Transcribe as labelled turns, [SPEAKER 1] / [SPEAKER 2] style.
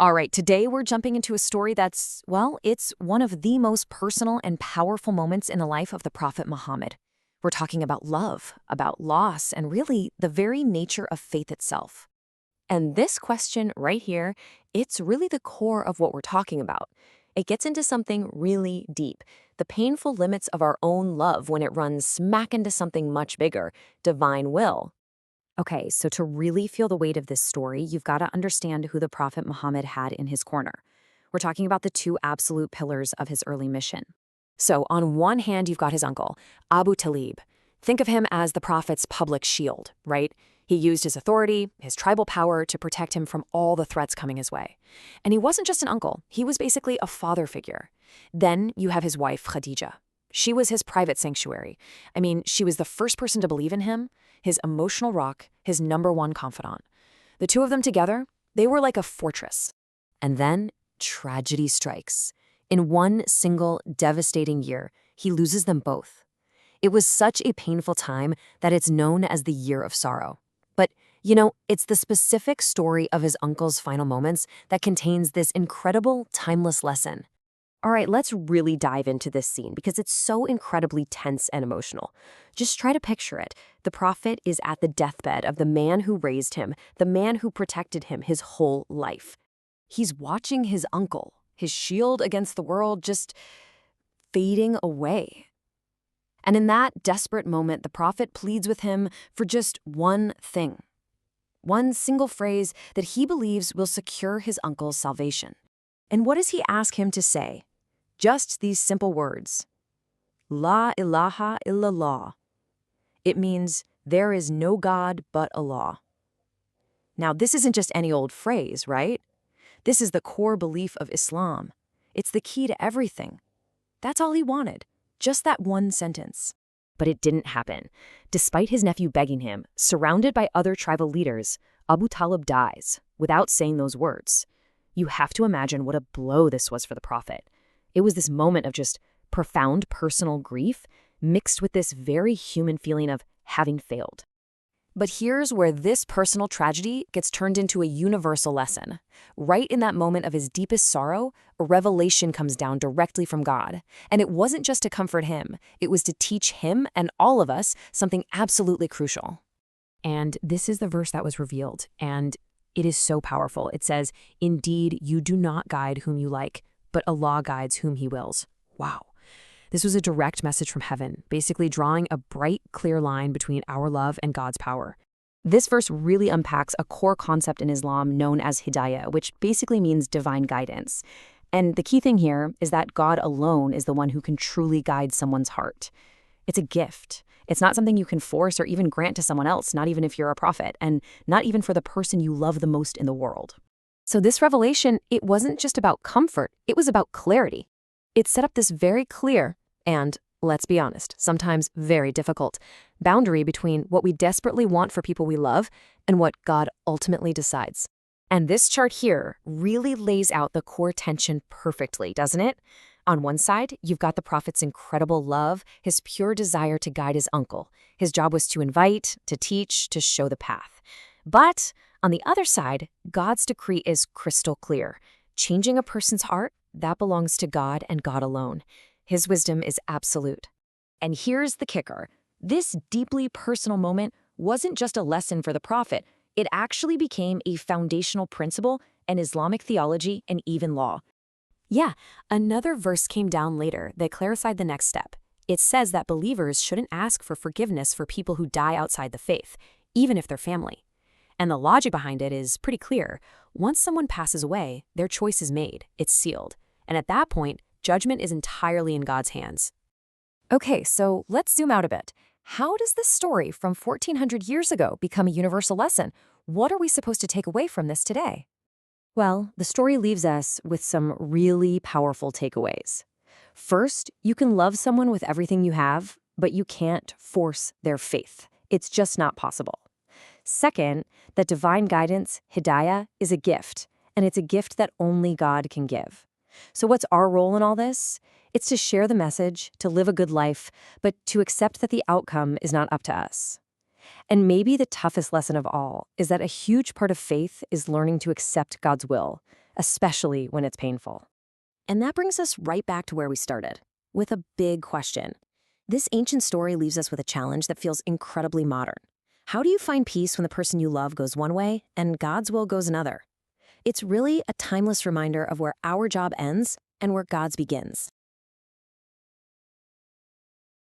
[SPEAKER 1] All right, today we're jumping into a story that's, well, it's one of the most personal and powerful moments in the life of the Prophet Muhammad. We're talking about love, about loss, and really the very nature of faith itself. And this question right here, it's really the core of what we're talking about. It gets into something really deep, the painful limits of our own love when it runs smack into something much bigger, divine will. Okay, so to really feel the weight of this story, you've got to understand who the Prophet Muhammad had in his corner. We're talking about the two absolute pillars of his early mission. So, on one hand, you've got his uncle, Abu Talib. Think of him as the Prophet's public shield, right? He used his authority, his tribal power to protect him from all the threats coming his way. And he wasn't just an uncle, he was basically a father figure. Then you have his wife, Khadija. She was his private sanctuary. I mean, she was the first person to believe in him, his emotional rock, his number one confidant. The two of them together, they were like a fortress. And then tragedy strikes. In one single devastating year, he loses them both. It was such a painful time that it's known as the Year of Sorrow. But, it's the specific story of his uncle's final moments that contains this incredible, timeless lesson. All right, let's really dive into this scene because it's so incredibly tense and emotional. Just try to picture it. The prophet is at the deathbed of the man who raised him, the man who protected him his whole life. He's watching his uncle, his shield against the world, just fading away. And in that desperate moment, the prophet pleads with him for just one thing. One single phrase that he believes will secure his uncle's salvation. And what does he ask him to say? Just these simple words. La ilaha illallah. It means, there is no God but Allah. Now, this isn't just any old phrase, right? This is the core belief of Islam. It's the key to everything. That's all he wanted, just that one sentence. But it didn't happen. Despite his nephew begging him, surrounded by other tribal leaders, Abu Talib dies without saying those words. You have to imagine what a blow this was for the prophet. It was this moment of just profound personal grief mixed with this very human feeling of having failed. But here's where this personal tragedy gets turned into a universal lesson. Right in that moment of his deepest sorrow, a revelation comes down directly from God. And it wasn't just to comfort him, it was to teach him and all of us something absolutely crucial. And this is the verse that was revealed, and it is so powerful. It says, "Indeed, you do not guide whom you like, but Allah guides whom he wills." Wow. This was a direct message from heaven, basically drawing a bright, clear line between our love and God's power. This verse really unpacks a core concept in Islam known as hidayah, which basically means divine guidance. And the key thing here is that God alone is the one who can truly guide someone's heart. It's a gift. It's not something you can force or even grant to someone else, not even if you're a prophet, and not even for the person you love the most in the world. So this revelation, it wasn't just about comfort, it was about clarity. It set up this very clear and, let's be honest, sometimes very difficult boundary between what we desperately want for people we love and what God ultimately decides. And this chart here really lays out the core tension perfectly, doesn't it? On one side, you've got the prophet's incredible love, his pure desire to guide his uncle. His job was to invite, to teach, to show the path. But on the other side, God's decree is crystal clear. Changing a person's heart, that belongs to God and God alone. His wisdom is absolute. And here's the kicker. This deeply personal moment wasn't just a lesson for the prophet. It actually became a foundational principle in Islamic theology and even law. Yeah, another verse came down later that clarified the next step. It says that believers shouldn't ask for forgiveness for people who die outside the faith, even if they're family. And the logic behind it is pretty clear. Once someone passes away, their choice is made, it's sealed. And at that point, judgment is entirely in God's hands. Okay, so let's zoom out a bit. How does this story from 1400 years ago become a universal lesson? What are we supposed to take away from this today? Well, the story leaves us with some really powerful takeaways. First, you can love someone with everything you have, but you can't force their faith. It's just not possible. Second, that divine guidance, hidayah, is a gift, and it's a gift that only God can give. So what's our role in all this? It's to share the message, to live a good life, but to accept that the outcome is not up to us. And maybe the toughest lesson of all is that a huge part of faith is learning to accept God's will, especially when it's painful. And that brings us right back to where we started, with a big question. This ancient story leaves us with a challenge that feels incredibly modern. How do you find peace when the person you love goes one way and God's will goes another? It's really a timeless reminder of where our job ends and where God's begins.